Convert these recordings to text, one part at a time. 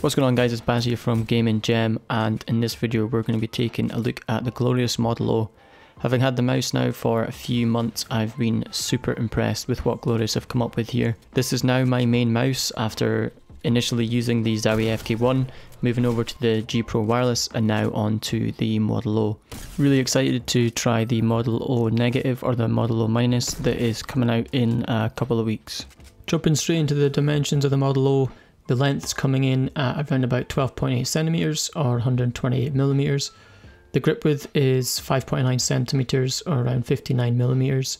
What's going on guys, it's Baz here from Gaming Gem, and in this video we're going to be taking a look at the glorious Model O. Having had the mouse now for a few months, I've been super impressed with what Glorious have come up with here. This is now my main mouse after initially using the Zowie FK1, moving over to the G Pro Wireless and now on to the Model O. Really excited to try the Model O Negative or the Model O Minus that is coming out in a couple of weeks. Jumping straight into the dimensions of the Model O, the length's coming in at around about 12.8 centimeters or 128 millimeters. The grip width is 5.9 centimeters or around 59 millimeters.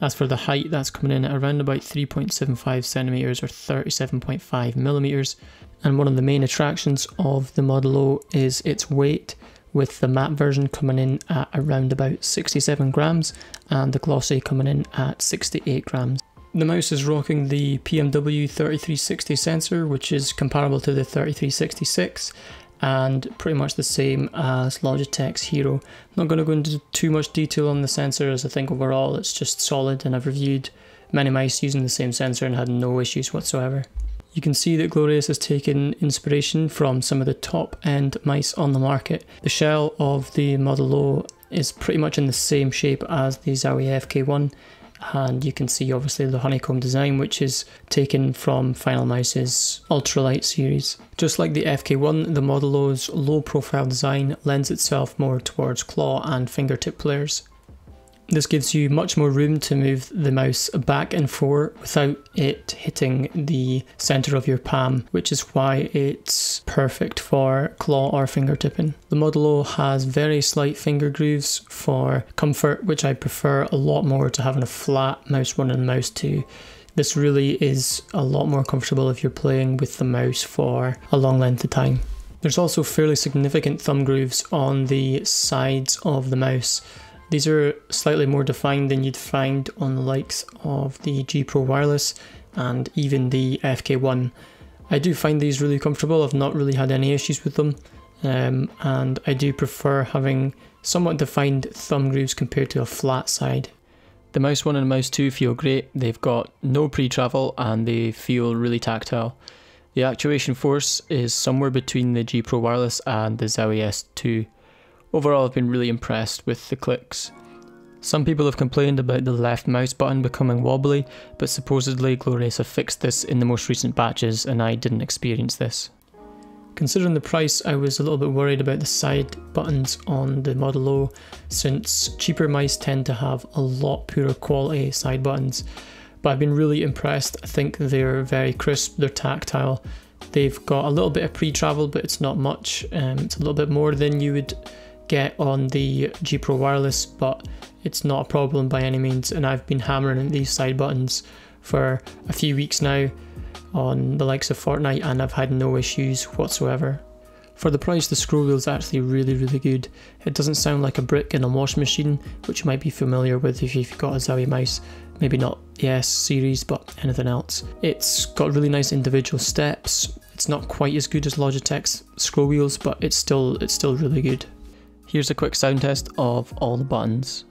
As for the height, that's coming in at around about 3.75 centimeters or 37.5 millimeters. And one of the main attractions of the Model O is its weight, with the matte version coming in at around about 67 grams and the glossy coming in at 68 grams. The mouse is rocking the PMW 3360 sensor, which is comparable to the 3366 and pretty much the same as Logitech's Hero. I'm not going to go into too much detail on the sensor, as I think overall it's just solid, and I've reviewed many mice using the same sensor and had no issues whatsoever. You can see that Glorious has taken inspiration from some of the top end mice on the market. The shell of the Model O is pretty much in the same shape as the Zowie FK1. And you can see obviously the honeycomb design, which is taken from Final Mouse's ultralight series. Just like the FK1, the Model O's low profile design lends itself more towards claw and fingertip players. This gives you much more room to move the mouse back and forth without it hitting the center of your palm, which is why it's perfect for claw or fingertipping. The Model O has very slight finger grooves for comfort, which I prefer a lot more to having a flat mouse 1 and mouse 2. This really is a lot more comfortable if you're playing with the mouse for a long length of time. There's also fairly significant thumb grooves on the sides of the mouse. These are slightly more defined than you'd find on the likes of the G Pro Wireless and even the FK1. I do find these really comfortable. I've not really had any issues with them, and I do prefer having somewhat defined thumb grooves compared to a flat side. The Mouse 1 and Mouse 2 feel great. They've got no pre-travel and they feel really tactile. The actuation force is somewhere between the G Pro Wireless and the Zowie S2. Overall, I've been really impressed with the clicks. Some people have complained about the left mouse button becoming wobbly, but supposedly Glorious have fixed this in the most recent batches and I didn't experience this. Considering the price, I was a little bit worried about the side buttons on the Model O, since cheaper mice tend to have a lot poorer quality side buttons. But I've been really impressed. I think they're very crisp, they're tactile. They've got a little bit of pre-travel, but it's not much. It's a little bit more than you would get on the G Pro Wireless, but it's not a problem by any means, and I've been hammering at these side buttons for a few weeks now on the likes of Fortnite and I've had no issues whatsoever. For the price, the scroll wheel is actually really good. It doesn't sound like a brick in a washing machine, which you might be familiar with if you've got a Zowie mouse. Maybe not the S series, but anything else. It's got really nice individual steps. It's not quite as good as Logitech's scroll wheels, but it's still really good. Here's a quick sound test of all the buttons.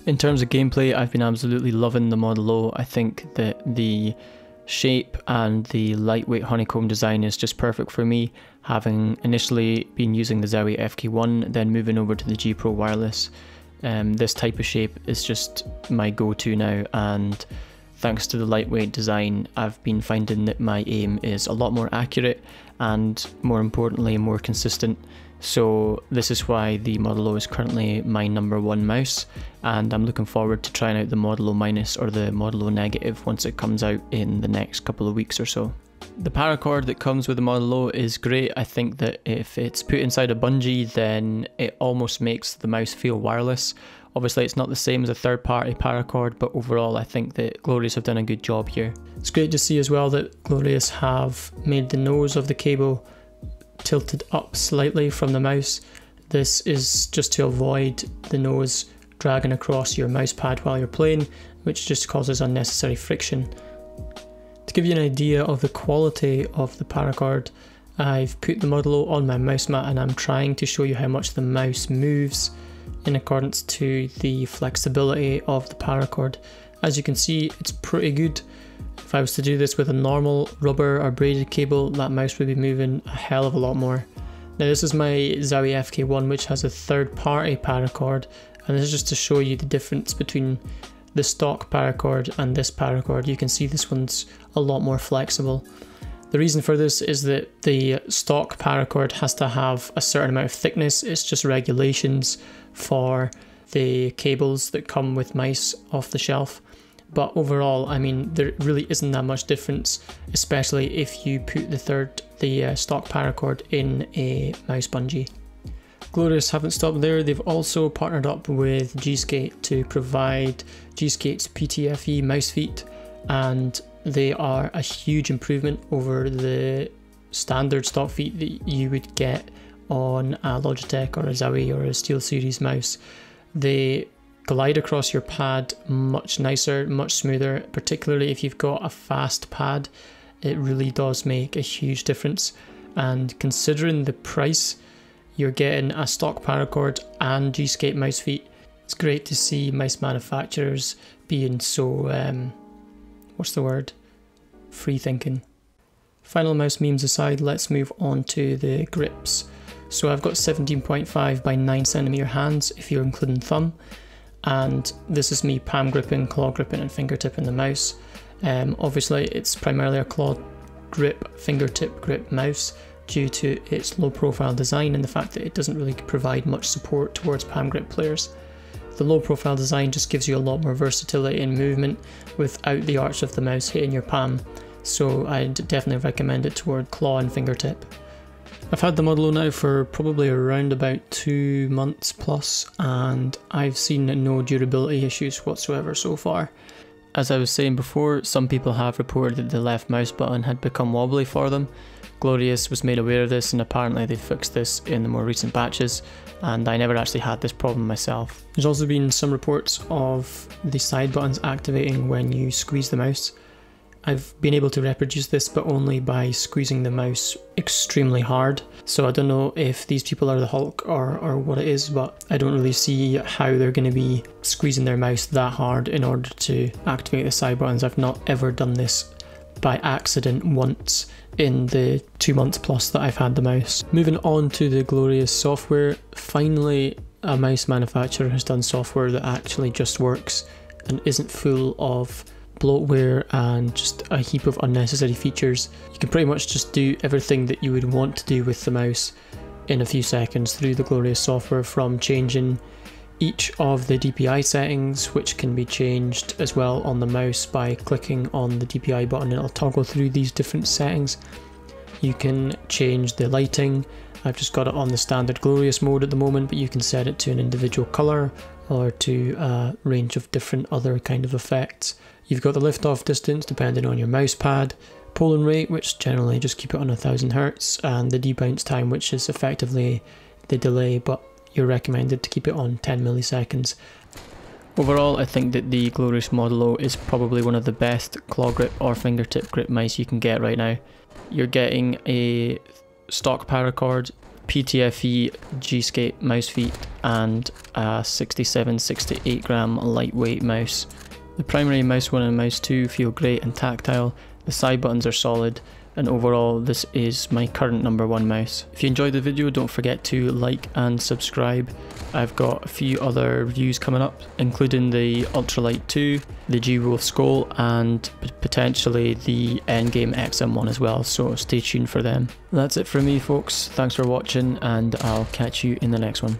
In terms of gameplay, I've been absolutely loving the Model O. I think that the shape and the lightweight honeycomb design is just perfect for me, having initially been using the Zowie FK1, then moving over to the G Pro Wireless. This type of shape is just my go-to now, and thanks to the lightweight design, I've been finding that my aim is a lot more accurate and, more importantly, more consistent. So this is why the Model O is currently my #1 mouse, and I'm looking forward to trying out the Model O Minus or the Model O Negative once it comes out in the next couple of weeks or so. The paracord that comes with the Model O is great. I think that if it's put inside a bungee, then it almost makes the mouse feel wireless, Obviously it's not the same as a third-party Paracord, but overall I think that Glorious have done a good job here. It's great to see as well that Glorious have made the nose of the cable tilted up slightly from the mouse. This is just to avoid the nose dragging across your mouse pad while you're playing, which just causes unnecessary friction. To give you an idea of the quality of the Paracord, I've put the Model on my mouse mat and I'm trying to show you how much the mouse moves in accordance to the flexibility of the Paracord. As you can see, it's pretty good. If I was to do this with a normal rubber or braided cable, that mouse would be moving a hell of a lot more. Now this is my Zowie FK1, which has a third-party Paracord, and this is just to show you the difference between the stock Paracord and this Paracord. You can see this one's a lot more flexible. The reason for this is that the stock Paracord has to have a certain amount of thickness. It's just regulations for the cables that come with mice off the shelf. But overall, I mean, there really isn't that much difference, especially if you put the stock Paracord in a mouse bungee. Glorious haven't stopped there. They've also partnered up with G-Skate to provide G-Skate's PTFE mouse feet, and they are a huge improvement over the standard stock feet that you would get on a Logitech or a Zowie or a SteelSeries mouse. They glide across your pad much nicer, much smoother, particularly if you've got a fast pad. It really does make a huge difference, and considering the price, you're getting a stock Paracord and G-Skate mouse feet. It's great to see mouse manufacturers being so, what's the word? Free thinking. Final mouse memes aside, let's move on to the grips. So I've got 17.5 by 9cm hands if you're including thumb, and this is me palm gripping, claw gripping and fingertipping the mouse. Obviously it's primarily a claw grip, fingertip grip mouse due to its low profile design and the fact that it doesn't really provide much support towards palm grip players. The low profile design just gives you a lot more versatility in movement without the arch of the mouse hitting your palm, so I'd definitely recommend it toward claw and fingertip. I've had the Model now for probably around about 2 months plus, and I've seen no durability issues whatsoever so far. As I was saying before, some people have reported that the left mouse button had become wobbly for them. Glorious was made aware of this, and apparently they fixed this in the more recent batches, and I never actually had this problem myself. There's also been some reports of the side buttons activating when you squeeze the mouse. I've been able to reproduce this, but only by squeezing the mouse extremely hard. So I don't know if these people are the Hulk or what it is, but I don't really see how they're going to be squeezing their mouse that hard in order to activate the side buttons. I've not ever done this by accident once in the 2 months plus that I've had the mouse. Moving on to the Glorious software, finally a mouse manufacturer has done software that actually just works and isn't full of bloatware and just a heap of unnecessary features. You can pretty much just do everything that you would want to do with the mouse in a few seconds through the Glorious software, from changing each of the DPI settings, which can be changed as well on the mouse by clicking on the DPI button. It'll toggle through these different settings. You can change the lighting. I've just got it on the standard Glorious mode at the moment, but you can set it to an individual colour or to a range of different other kind of effects. You've got the lift-off distance depending on your mouse pad, polling rate, which generally just keep it on 1000 Hz, and the debounce time, which is effectively the delay, but you're recommended to keep it on 10 milliseconds. Overall, I think that the Glorious Model O is probably one of the best claw grip or fingertip grip mice you can get right now. You're getting a stock Paracord, PTFE G-Skate mouse feet, and a 67-68 gram lightweight mouse. The primary mouse 1 and mouse 2 feel great and tactile, the side buttons are solid, and overall this is my current #1 mouse. If you enjoyed the video, don't forget to like and subscribe. I've got a few other reviews coming up, including the Ultralight 2, the G-Wolf Skull, and potentially the Endgame XM1 as well, so stay tuned for them. That's it from me folks, thanks for watching and I'll catch you in the next one.